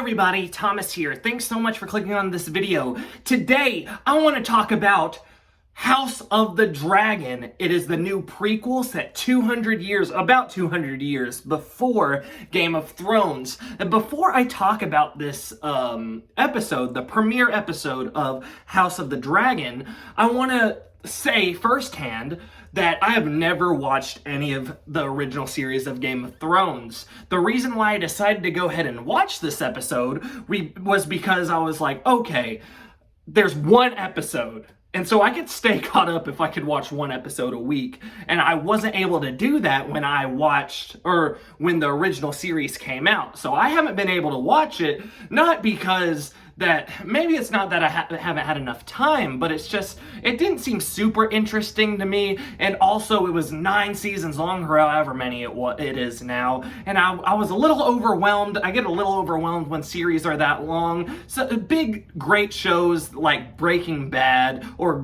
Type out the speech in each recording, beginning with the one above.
everybody, Thomas here. Thanks so much for clicking on this video. Today, I want to talk about House of the Dragon. It is the new prequel set about 200 years before Game of Thrones. And before I talk about this episode, the premiere episode of House of the Dragon, I want to say firsthand that I have never watched any of the original series of Game of Thrones. The reason why I decided to go ahead and watch this episode was because I was like, okay, there's one episode. And so I could stay caught up if I could watch one episode a week. And I wasn't able to do that when when the original series came out. So I haven't been able to watch it, not because maybe it's not that I haven't had enough time, but it's just, it didn't seem super interesting to me. And also it was 9 seasons long, or however many it is now. And I was a little overwhelmed. I get a little overwhelmed when series are that long. So big, great shows like Breaking Bad or,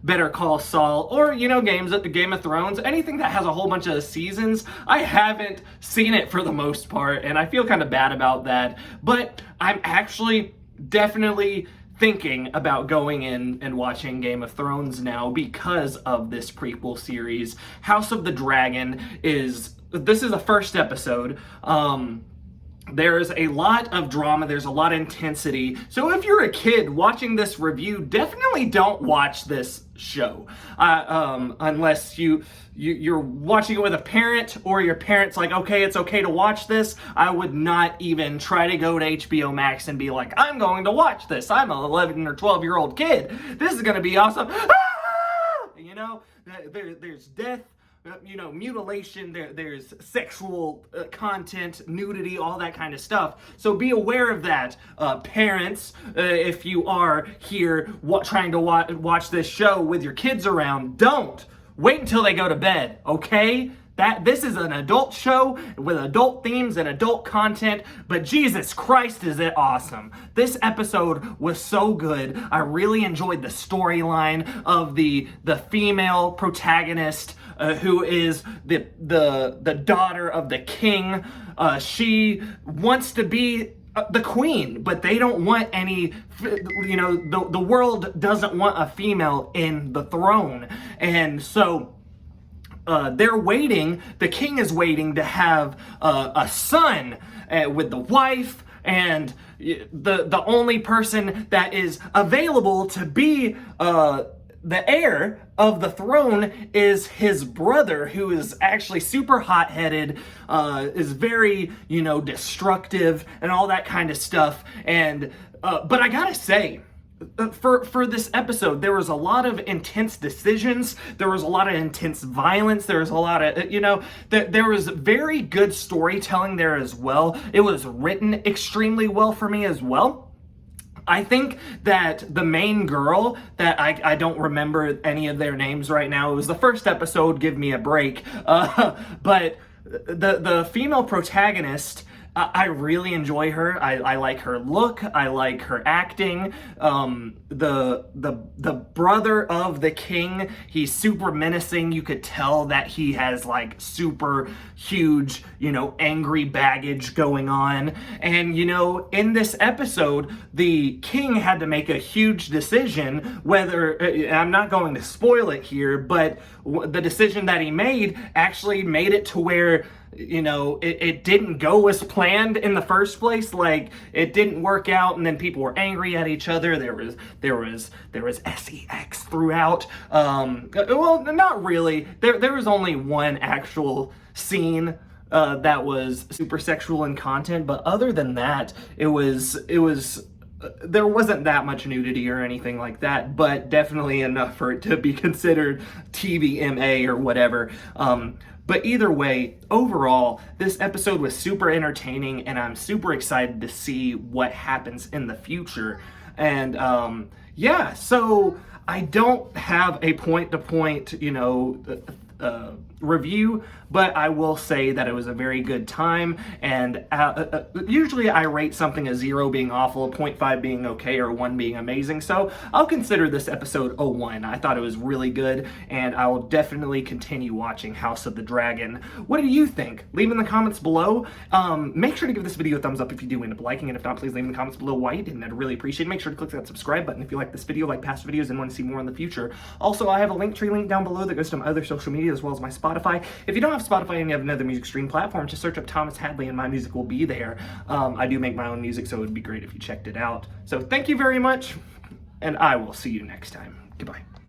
Better Call Saul, or, Game of Thrones, anything that has a whole bunch of seasons, I haven't seen it for the most part, and I feel kind of bad about that, but I'm actually definitely thinking about going in and watching Game of Thrones now because of this prequel series. House of the Dragon this is the first episode. There's a lot of drama, there's a lot of intensity. So if you're a kid watching this review, definitely don't watch this show. Unless you're watching it with a parent, or your parent's like, okay, it's okay to watch this. I would not even try to go to HBO Max and be like, I'm going to watch this. I'm an 11 or 12-year-old kid. This is gonna be awesome. There's death, mutilation, there's sexual content, nudity, all that kind of stuff. So be aware of that, parents. If you are here trying to watch this show with your kids around, don't wait until they go to bed. Okay. This is an adult show with adult themes and adult content, but Jesus Christ, is it awesome. This episode was so good. I really enjoyed the storyline of the female protagonist, who is the daughter of the king. She wants to be the queen, but they don't want any, the world doesn't want a female in the throne. And so they're waiting, the king is waiting to have a son with the wife, and the only person that is available to be the heir of the throne is his brother, who is actually super hot-headed, is very, destructive and all that kind of stuff. And but I gotta say, for this episode, there was a lot of intense decisions. There was a lot of intense violence. There was a lot of, there was very good storytelling there as well. It was written extremely well for me as well. I think that the main girl, that I don't remember any of their names right now. It was the first episode, give me a break. But the female protagonist, I really enjoy her. I like her look. I like her acting. The brother of the king, he's super menacing. You could tell that he has like super huge, angry baggage going on. And, in this episode, the king had to make a huge decision whether, I'm not going to spoil it here, but the decision that he made actually made it to where it didn't go as planned in the first place. Like, it didn't work out, and then people were angry at each other. There was sex throughout. Well, not really. There was only one actual scene that was super sexual in content, but other than that, it was there wasn't that much nudity or anything like that, but definitely enough for it to be considered TVMA or whatever. But either way, overall, this episode was super entertaining, and I'm super excited to see what happens in the future. And yeah, so I don't have a point-to-point, review, but I will say that it was a very good time, and usually I rate something a 0 being awful, a 0.5 being okay, or 1 being amazing, so I'll consider this episode a 1. I thought it was really good, and I will definitely continue watching House of the Dragon. What do you think? Leave in the comments below. Make sure to give this video a thumbs up if you do end up liking it. If not, please leave in the comments below why you didn't. I'd really appreciate it. Make sure to click that subscribe button if you like this video, like past videos, and want to see more in the future. Also, I have a Linktree link down below that goes to my other social media as well as my Spotify. If you don't have Spotify and you have another music stream platform, just search up Thomas Hadley and my music will be there. I do make my own music, so it would be great if you checked it out. So thank you very much, and I will see you next time. Goodbye.